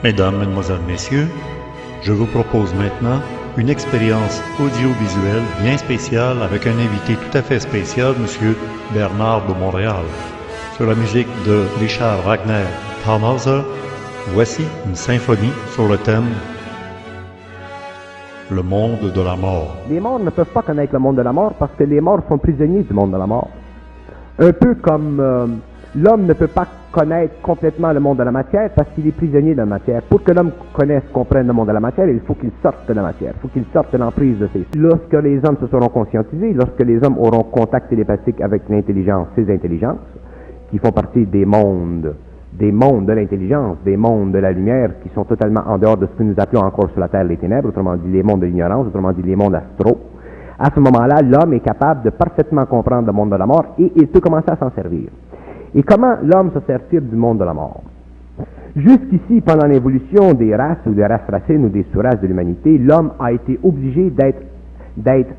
Mesdames, Mesdemoiselles, Messieurs, je vous propose maintenant une expérience audiovisuelle bien spéciale avec un invité tout à fait spécial, M. Bernard de Montréal. Sur la musique de Richard Wagner Tannhäuser, voici une symphonie sur le thème « Le monde de la mort ». Les morts ne peuvent pas connaître le monde de la mort parce que les morts sont prisonniers du monde de la mort. Un peu comme l'homme ne peut pas connaître complètement le monde de la matière parce qu'il est prisonnier de la matière. Pour que l'homme connaisse, comprenne le monde de la matière, il faut qu'il sorte de la matière, il faut qu'il sorte de l'emprise de ses... Lorsque les hommes se seront conscientisés, lorsque les hommes auront contact télépathique avec l'intelligence, ces intelligences, qui font partie des mondes de l'intelligence, des mondes de la lumière, qui sont totalement en dehors de ce que nous appelons encore sur la Terre les ténèbres, autrement dit les mondes de l'ignorance, autrement dit les mondes astraux. À ce moment-là, l'homme est capable de parfaitement comprendre le monde de la mort et il peut commencer à s'en servir. Et comment l'homme se sert-il du monde de la mort? Jusqu'ici, pendant l'évolution des races ou des races racines ou des sous-races de l'humanité, l'homme a été obligé d'être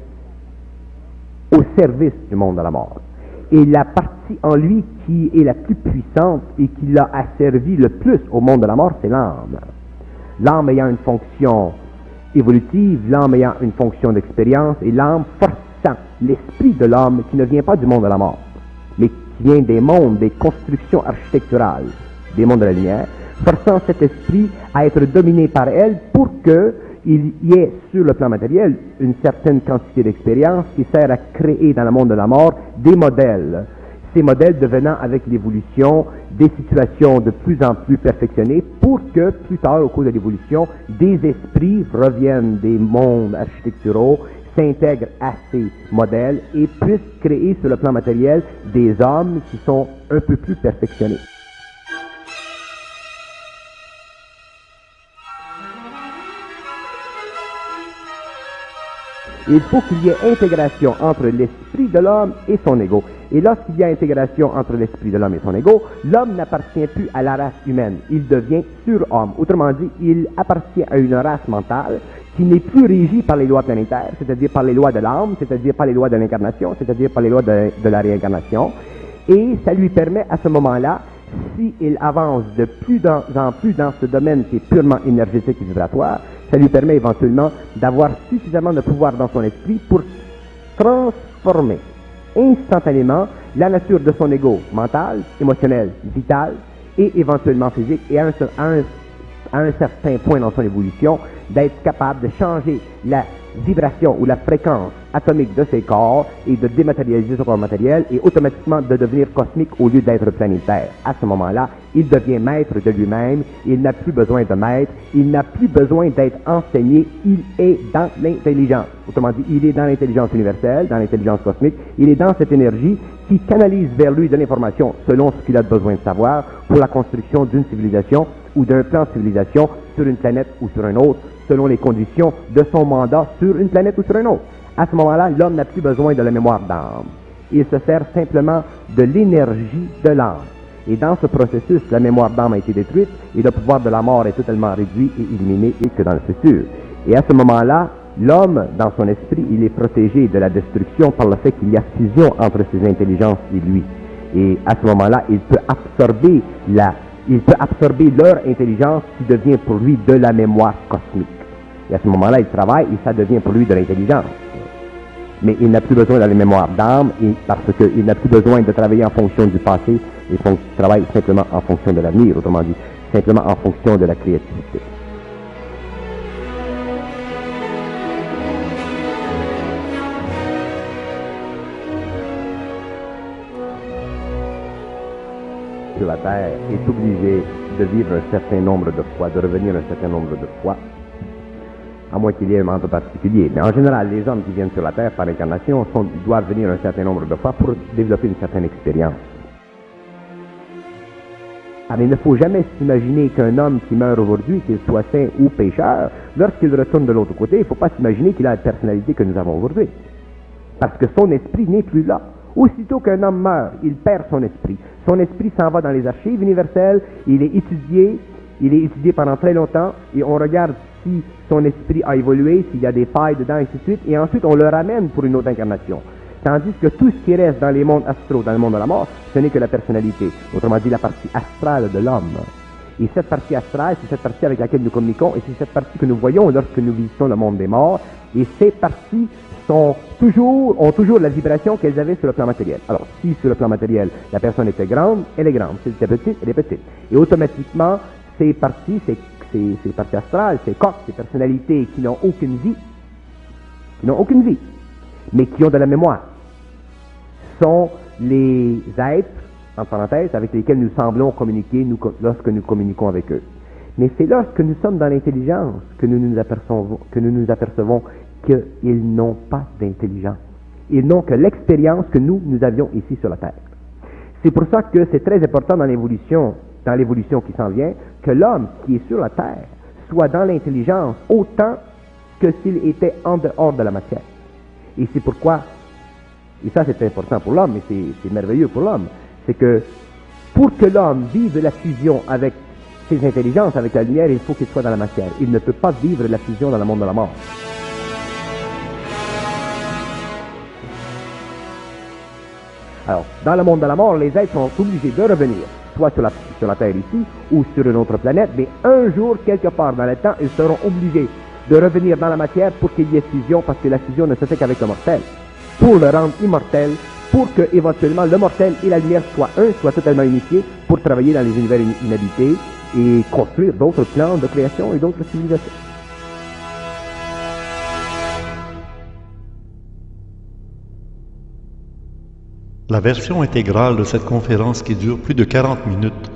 au service du monde de la mort. Et la partie en lui qui est la plus puissante et qui l'a asservi le plus au monde de la mort, c'est l'âme. L'âme ayant une fonction évolutive, l'âme ayant une fonction d'expérience, et l'âme forçant l'esprit de l'homme qui ne vient pas du monde de la mort, mais qui vient des mondes, des constructions architecturales, des mondes de la lumière, forçant cet esprit à être dominé par elle pour qu'il y ait sur le plan matériel une certaine quantité d'expérience qui sert à créer dans le monde de la mort des modèles. Ces modèles devenant avec l'évolution des situations de plus en plus perfectionnées pour que plus tard au cours de l'évolution, des esprits reviennent des mondes architecturaux, s'intègrent à ces modèles et puissent créer sur le plan matériel des hommes qui sont un peu plus perfectionnés. Il faut qu'il y ait intégration entre l'esprit de l'homme et son ego. Et lorsqu'il y a intégration entre l'esprit de l'homme et son ego, l'homme n'appartient plus à la race humaine. Il devient surhomme. Autrement dit, il appartient à une race mentale qui n'est plus régie par les lois planétaires, c'est-à-dire par les lois de l'âme, c'est-à-dire par les lois de l'incarnation, c'est-à-dire par les lois de la réincarnation. Et ça lui permet à ce moment-là, s'il avance de plus en plus dans ce domaine qui est purement énergétique et vibratoire, ça lui permet éventuellement d'avoir suffisamment de pouvoir dans son esprit pour transformer instantanément la nature de son ego mental, émotionnel, vital et éventuellement physique, et à un certain point dans son évolution, d'être capable de changer la vibration ou la fréquence atomique de ses corps et de dématérialiser son corps matériel et automatiquement de devenir cosmique au lieu d'être planétaire. À ce moment-là, il devient maître de lui-même, il n'a plus besoin de maître, il n'a plus besoin d'être enseigné, il est dans l'intelligence. Autrement dit, il est dans l'intelligence universelle, dans l'intelligence cosmique, il est dans cette énergie qui canalise vers lui de l'information selon ce qu'il a besoin de savoir pour la construction d'une civilisation ou d'un plan de civilisation sur une planète ou sur un autre, selon les conditions de son mandat sur une planète ou sur un autre. À ce moment-là, l'homme n'a plus besoin de la mémoire d'âme. Il se sert simplement de l'énergie de l'âme. Et dans ce processus, la mémoire d'âme a été détruite et le pouvoir de la mort est totalement réduit et éliminé et que dans le futur. Et à ce moment-là, l'homme, dans son esprit, il est protégé de la destruction par le fait qu'il y a fusion entre ses intelligences et lui. Et à ce moment-là, il peut absorber leur intelligence qui devient pour lui de la mémoire cosmique. Et à ce moment-là, il travaille et ça devient pour lui de l'intelligence. Mais il n'a plus besoin de la mémoire d'âme parce qu'il n'a plus besoin de travailler en fonction du passé, il travaille simplement en fonction de l'avenir, autrement dit, simplement en fonction de la créativité. Sur la Terre est obligé de vivre un certain nombre de fois, de revenir un certain nombre de fois, à moins qu'il y ait un mandat particulier. Mais en général, les hommes qui viennent sur la Terre par incarnation doivent venir un certain nombre de fois pour développer une certaine expérience. Alors, il ne faut jamais s'imaginer qu'un homme qui meurt aujourd'hui, qu'il soit saint ou pécheur, lorsqu'il retourne de l'autre côté, il ne faut pas s'imaginer qu'il a la personnalité que nous avons aujourd'hui. Parce que son esprit n'est plus là. Aussitôt qu'un homme meurt, il perd son esprit. Son esprit s'en va dans les archives universelles, il est étudié pendant très longtemps, et on regarde si son esprit a évolué, s'il y a des failles dedans, et ainsi de suite, et ensuite on le ramène pour une autre incarnation. Tandis que tout ce qui reste dans les mondes astraux, dans le monde de la mort, ce n'est que la personnalité, autrement dit la partie astrale de l'homme. Et cette partie astrale, c'est cette partie avec laquelle nous communiquons, et c'est cette partie que nous voyons lorsque nous visitons le monde des morts. Et ces parties ont toujours la vibration qu'elles avaient sur le plan matériel. Alors, si sur le plan matériel, la personne était grande, elle est grande. Si elle était petite, elle est petite. Et automatiquement, ces parties, ces parties astrales, ces corps, ces personnalités qui n'ont aucune vie, mais qui ont de la mémoire, sont les êtres, en parenthèse, avec lesquels nous semblons communiquer lorsque nous communiquons avec eux. Mais c'est lorsque nous sommes dans l'intelligence que nous nous apercevons qu'ils n'ont pas d'intelligence. Ils n'ont que l'expérience que nous avions ici sur la Terre. C'est pour ça que c'est très important dans l'évolution qui s'en vient, que l'homme qui est sur la Terre soit dans l'intelligence autant que s'il était en dehors de la matière. Et c'est pourquoi, et ça c'est important pour l'homme, et c'est merveilleux pour l'homme, c'est que pour que l'homme vive la fusion avec ses intelligences, avec la lumière, il faut qu'il soit dans la matière. Il ne peut pas vivre la fusion dans le monde de la mort. Alors, dans le monde de la mort, les êtres sont obligés de revenir, soit sur la Terre ici, ou sur une autre planète, mais un jour, quelque part dans le temps, ils seront obligés de revenir dans la matière pour qu'il y ait fusion, parce que la fusion ne se fait qu'avec le mortel. Pour le rendre immortel, pour que éventuellement le mortel et la lumière soient totalement unifiés, pour travailler dans les univers inhabités et construire d'autres plans de création et d'autres civilisations. La version intégrale de cette conférence qui dure plus de 40 minutes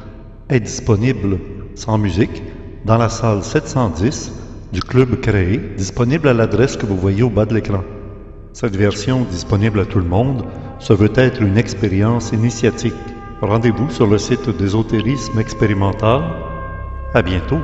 est disponible sans musique dans la salle 710 du club créé, disponible à l'adresse que vous voyez au bas de l'écran. Cette version disponible à tout le monde se veut être une expérience initiatique. Rendez-vous sur le site d'Ésotérisme Expérimental. À bientôt.